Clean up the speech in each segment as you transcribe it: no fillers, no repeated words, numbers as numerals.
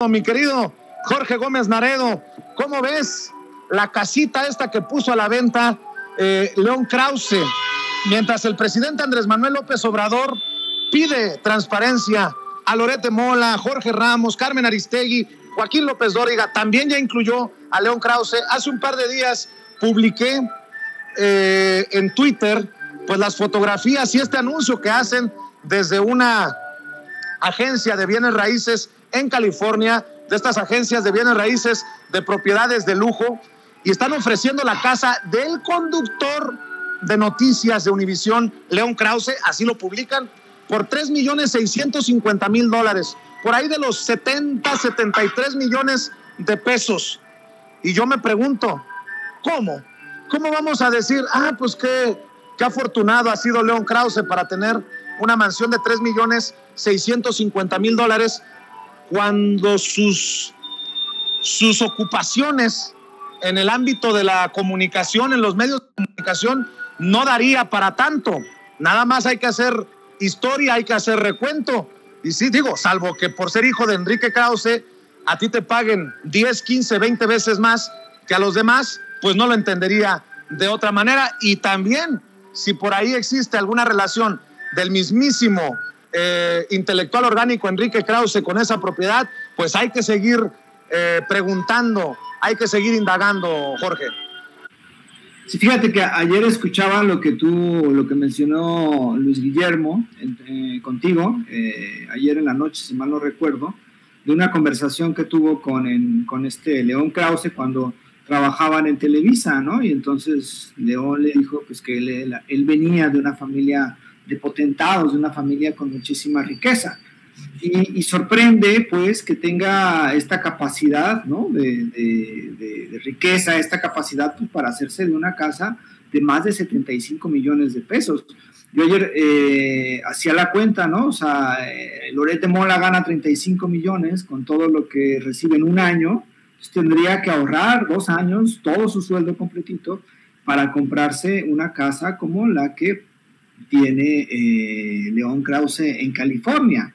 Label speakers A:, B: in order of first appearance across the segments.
A: Mi querido Jorge Gómez Naredo, ¿cómo ves la casita esta que puso a la venta León Krause? Mientras el presidente Andrés Manuel López Obrador pide transparencia a Loret de Mola, Jorge Ramos, Carmen Aristegui, Joaquín López Dóriga, también ya incluyó a León Krause. Hace un par de días publiqué en Twitter pues las fotografías y este anuncio que hacen desde una agencia de bienes raíces en California, de estas agencias de bienes raíces de propiedades de lujo, y están ofreciendo la casa del conductor de noticias de Univisión, León Krause, así lo publican, por $3,650,000, por ahí de los 73 millones de pesos. Y yo me pregunto, ¿cómo vamos a decir, pues qué afortunado ha sido León Krause para tener una mansión de $3,650,000 cuando sus ocupaciones en el ámbito de la comunicación, en los medios de comunicación, no daría para tanto? Nada más hay que hacer historia, hay que hacer recuento. Y sí, digo, salvo que por ser hijo de Enrique Krause a ti te paguen 10, 15, 20 veces más que a los demás, pues no lo entendería de otra manera. Y también, si por ahí existe alguna relación del mismísimo intelectual orgánico Enrique Krause con esa propiedad, pues hay que seguir preguntando, hay que seguir indagando, Jorge.
B: Sí, fíjate que ayer escuchaba lo que mencionó Luis Guillermo contigo, ayer en la noche, si mal no recuerdo, de una conversación que tuvo con León Krause cuando trabajaban en Televisa, ¿no? Y entonces León le dijo pues que él venía de una familia de potentados, de una familia con muchísima riqueza. Y sorprende, pues, que tenga esta capacidad, ¿no? de riqueza, esta capacidad pues, para hacerse de una casa de más de 75 millones de pesos. Yo ayer hacía la cuenta, ¿no? O sea, Loret de Mola gana 35 millones con todo lo que recibe en un año, pues tendría que ahorrar 2 años, todo su sueldo completito, para comprarse una casa como la que tiene León Krause en California.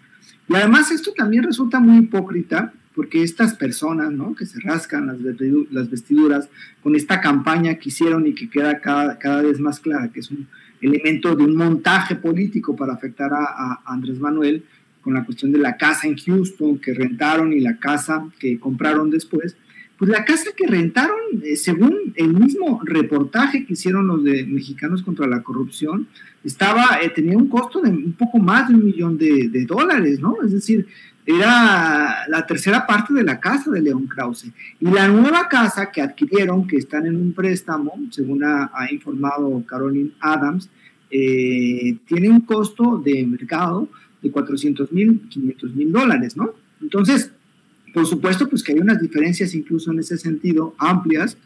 B: Y además esto también resulta muy hipócrita, porque estas personas, ¿no? Que se rascan las vestiduras con esta campaña que hicieron y que queda cada vez más clara, que es un elemento de un montaje político para afectar a Andrés Manuel, con la cuestión de la casa en Houston que rentaron y la casa que compraron después. Pues la casa que rentaron, según el mismo reportaje que hicieron los de Mexicanos contra la Corrupción, tenía un costo de un poco más de $1 millón, ¿no? Es decir, era la tercera parte de la casa de León Krause. Y la nueva casa que adquirieron, que están en un préstamo, según ha informado Caroline Adams, tiene un costo de mercado de $400,000, $500,000, ¿no? Entonces, por supuesto, pues que hay unas diferencias incluso en ese sentido amplias,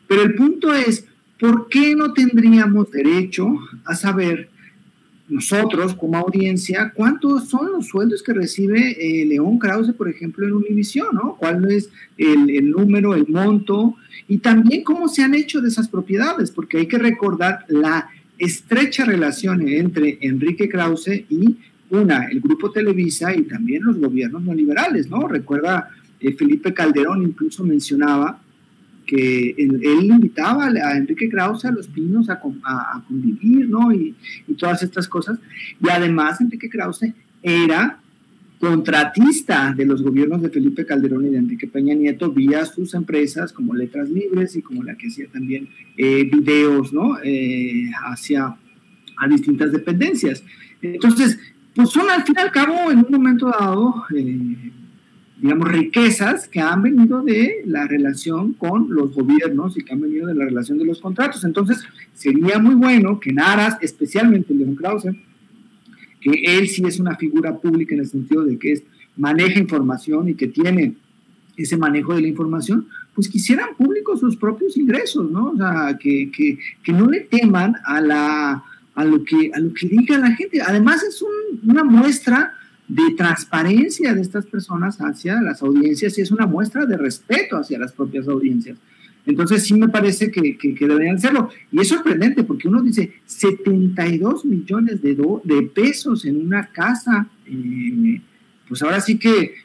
B: pero el punto es, ¿por qué no tendríamos derecho a saber nosotros como audiencia cuántos son los sueldos que recibe León Krause, por ejemplo, en Univisión, ¿no? ¿Cuál es el número, el monto? Y también cómo se han hecho de esas propiedades, porque hay que recordar la estrecha relación entre Enrique Krause y el Grupo Televisa y también los gobiernos neoliberales, ¿no? Recuerda, Felipe Calderón incluso mencionaba que él invitaba a Enrique Krause a Los Pinos a convivir, ¿no? Y todas estas cosas. Y además Enrique Krause era contratista de los gobiernos de Felipe Calderón y de Enrique Peña Nieto vía sus empresas como Letras Libres y como la que hacía también videos, ¿no? A distintas dependencias. Entonces, pues son al fin y al cabo, en un momento dado, digamos, riquezas que han venido de la relación con los gobiernos y que han venido de la relación de los contratos. Entonces, sería muy bueno que en aras, especialmente León Krause, que él sí es una figura pública en el sentido de que maneja información y que tiene ese manejo de la información, pues que hicieran públicos sus propios ingresos, ¿no? O sea, que no le teman a lo que diga la gente. Además es una muestra de transparencia de estas personas hacia las audiencias y es una muestra de respeto hacia las propias audiencias. Entonces sí me parece que deberían hacerlo. Y es sorprendente porque uno dice 72 millones de pesos en una casa. Pues ahora sí que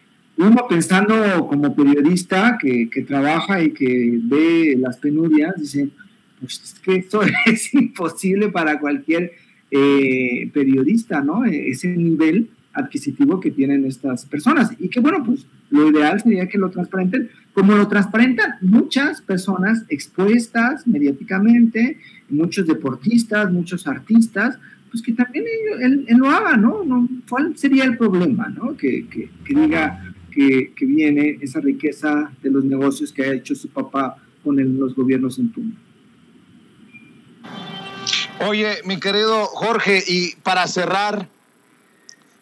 B: uno pensando como periodista que trabaja y que ve las penurias, dice, pues es que esto es imposible para cualquier periodista, ¿no? Ese nivel adquisitivo que tienen estas personas. Y que bueno, pues lo ideal sería que lo transparenten, como lo transparentan muchas personas expuestas mediáticamente, muchos deportistas, muchos artistas, pues que también él lo haga, ¿no? ¿Cuál sería el problema, ¿no? Que diga que viene esa riqueza de los negocios que ha hecho su papá con los gobiernos en turno.
A: Oye, mi querido Jorge, y para cerrar,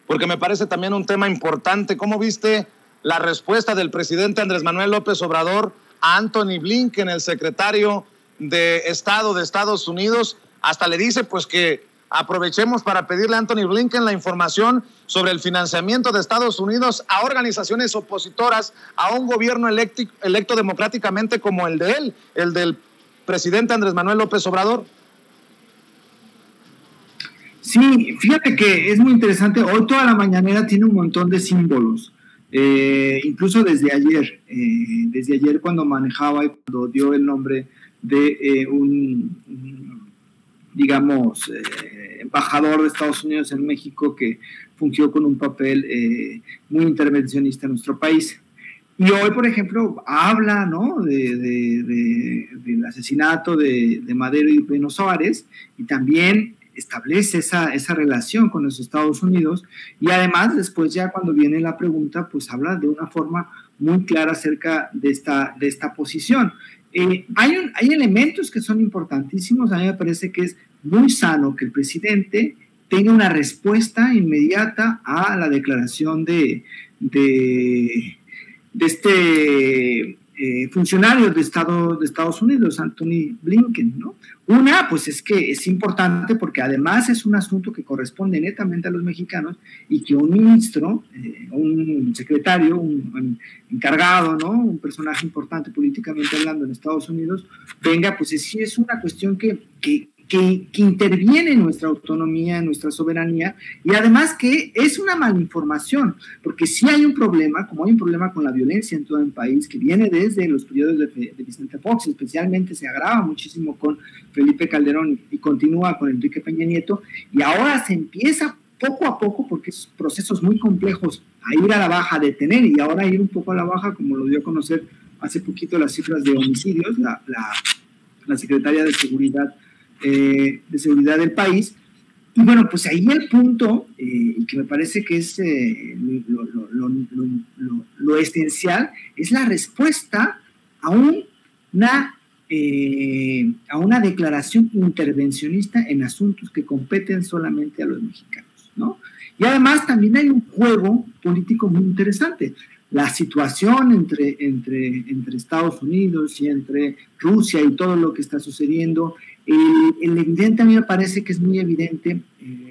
A: porque me parece también un tema importante, ¿cómo viste la respuesta del presidente Andrés Manuel López Obrador a Antony Blinken, el secretario de Estado de Estados Unidos? Hasta le dice pues que aprovechemos para pedirle a Antony Blinken la información sobre el financiamiento de Estados Unidos a organizaciones opositoras a un gobierno electo democráticamente como el de él, el del presidente Andrés Manuel López Obrador.
B: Sí, fíjate que es muy interesante. Hoy toda la mañanera tiene un montón de símbolos. Incluso desde ayer cuando manejaba y cuando dio el nombre de digamos, embajador de Estados Unidos en México que fungió con un papel muy intervencionista en nuestro país. Y hoy, por ejemplo, habla, ¿no?, del asesinato de Madero y Pino Suárez, y también establece esa relación con los Estados Unidos, y además después ya cuando viene la pregunta, pues habla de una forma muy clara acerca de esta posición. Hay elementos que son importantísimos. A mí me parece que es muy sano que el presidente tenga una respuesta inmediata a la declaración de este funcionario de Estados Unidos, Antony Blinken, ¿no? Una, pues es que es importante porque además es un asunto que corresponde netamente a los mexicanos, y que un ministro, un secretario, un encargado, ¿no?, un personaje importante políticamente hablando en Estados Unidos, venga, pues sí es una cuestión que interviene en nuestra autonomía, en nuestra soberanía, y además que es una malinformación, porque sí hay un problema, como hay un problema con la violencia en todo el país, que viene desde los periodos de Vicente Fox, especialmente se agrava muchísimo con Felipe Calderón y continúa con Enrique Peña Nieto, y ahora se empieza poco a poco, porque es procesos muy complejos, a ir a la baja, a detener, y ahora ir un poco a la baja, como lo dio a conocer hace poquito las cifras de homicidios, la secretaria de Seguridad del país. Y bueno, pues ahí el punto, y que me parece que es lo esencial, es la respuesta a una declaración intervencionista en asuntos que competen solamente a los mexicanos, ¿no? Y además también hay un juego político muy interesante. La situación entre Estados Unidos y entre Rusia y todo lo que está sucediendo, el evidente, a mí me parece que es muy evidente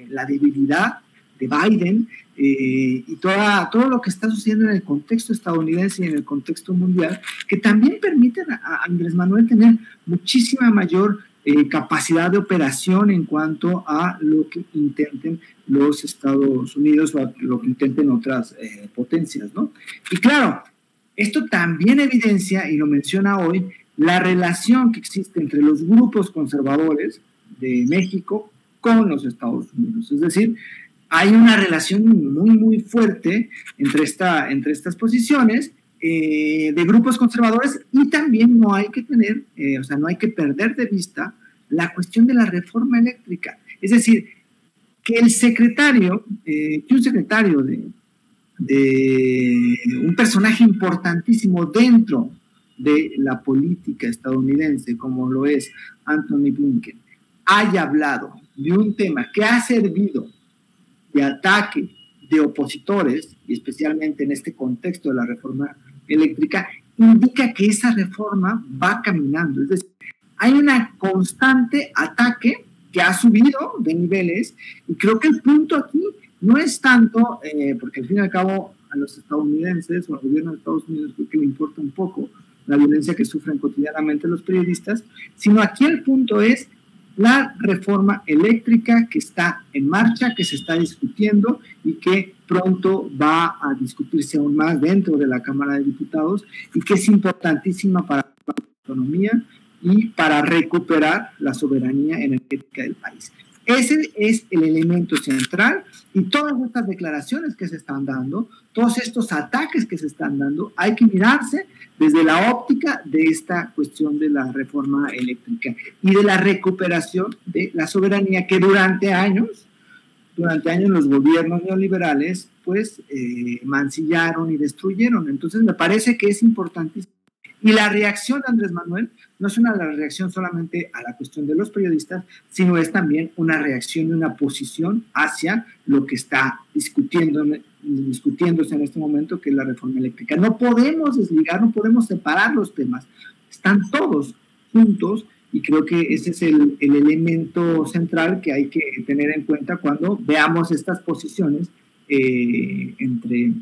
B: la debilidad de Biden y todo lo que está sucediendo en el contexto estadounidense y en el contexto mundial, que también permiten a Andrés Manuel tener muchísima mayor capacidad de operación en cuanto a lo que intenten los Estados Unidos o a lo que intenten otras potencias, ¿no? Y claro, esto también evidencia, y lo menciona hoy, la relación que existe entre los grupos conservadores de México con los Estados Unidos. Es decir, hay una relación muy, muy fuerte entre estas posiciones de grupos conservadores, y también no hay que no hay que perder de vista la cuestión de la reforma eléctrica. Es decir, que un secretario de un personaje importantísimo dentro de la política estadounidense, como lo es Antony Blinken, haya hablado de un tema que ha servido de ataque de opositores, y especialmente en este contexto de la reforma eléctrica, indica que esa reforma va caminando. Es decir, hay una constante ataque que ha subido de niveles, y creo que el punto aquí no es tanto, porque al fin y al cabo a los estadounidenses o al gobierno de Estados Unidos creo que le importa un poco la violencia que sufren cotidianamente los periodistas, sino aquí el punto es la reforma eléctrica que está en marcha, que se está discutiendo y que pronto va a discutirse aún más dentro de la Cámara de Diputados y que es importantísima para la economía y para recuperar la soberanía energética del país. Ese es el elemento central y todas estas declaraciones que se están dando, todos estos ataques que se están dando, hay que mirarse desde la óptica de esta cuestión de la reforma eléctrica y de la recuperación de la soberanía que durante años los gobiernos neoliberales pues mancillaron y destruyeron. Entonces me parece que es importantísimo. Y la reacción de Andrés Manuel no es una reacción solamente a la cuestión de los periodistas, sino es también una reacción y una posición hacia lo que está discutiéndose en este momento, que es la reforma eléctrica. No podemos desligar, no podemos separar los temas. Están todos juntos y creo que ese es el elemento central que hay que tener en cuenta cuando veamos estas posiciones entre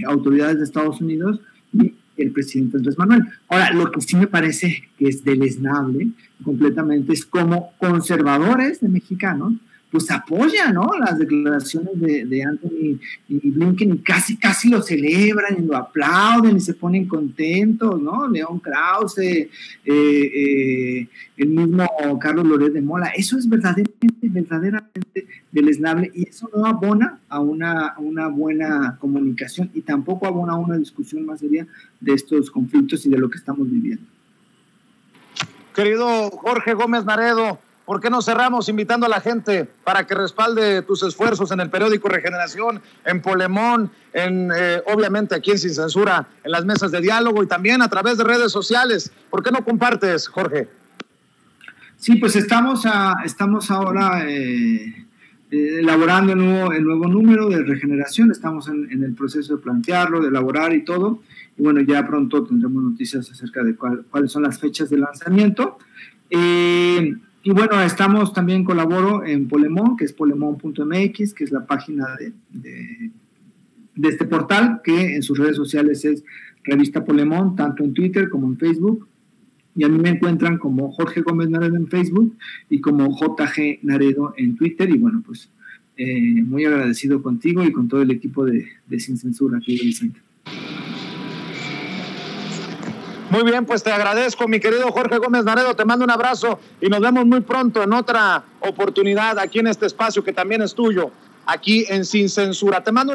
B: autoridades de Estados Unidos y el presidente Andrés Manuel. Ahora, lo que sí me parece que es deleznable completamente es como conservadores de mexicanos pues apoyan, ¿no?, las declaraciones de Anthony y Blinken y casi lo celebran y lo aplauden y se ponen contentos, ¿no? León Krause, el mismo Carlos Loret de Mola. Eso es verdaderamente deleznable y eso no abona a una buena comunicación y tampoco abona a una discusión más seria de estos conflictos y de lo que estamos viviendo.
A: Querido Jorge Gómez Naredo, ¿por qué no cerramos invitando a la gente para que respalde tus esfuerzos en el periódico Regeneración, en Polemón, obviamente aquí en Sin Censura, en las mesas de diálogo y también a través de redes sociales? ¿Por qué no compartes, Jorge?
B: Sí, pues estamos ahora elaborando el nuevo número de Regeneración. Estamos en el proceso de plantearlo, de elaborar y todo. Y bueno, ya pronto tendremos noticias acerca de cuáles son las fechas de lanzamiento. Y bueno, también colaboro en Polemón, que es polemón.mx, que es la página de este portal, que en sus redes sociales es Revista Polemón, tanto en Twitter como en Facebook. Y a mí me encuentran como Jorge Gómez Naredo en Facebook y como JG Naredo en Twitter. Y bueno, pues muy agradecido contigo y con todo el equipo de Sin Censura, querido Vicente.
A: Muy bien, pues te agradezco, mi querido Jorge Gómez Naredo, te mando un abrazo y nos vemos muy pronto en otra oportunidad aquí en este espacio que también es tuyo, aquí en Sin Censura. Te mando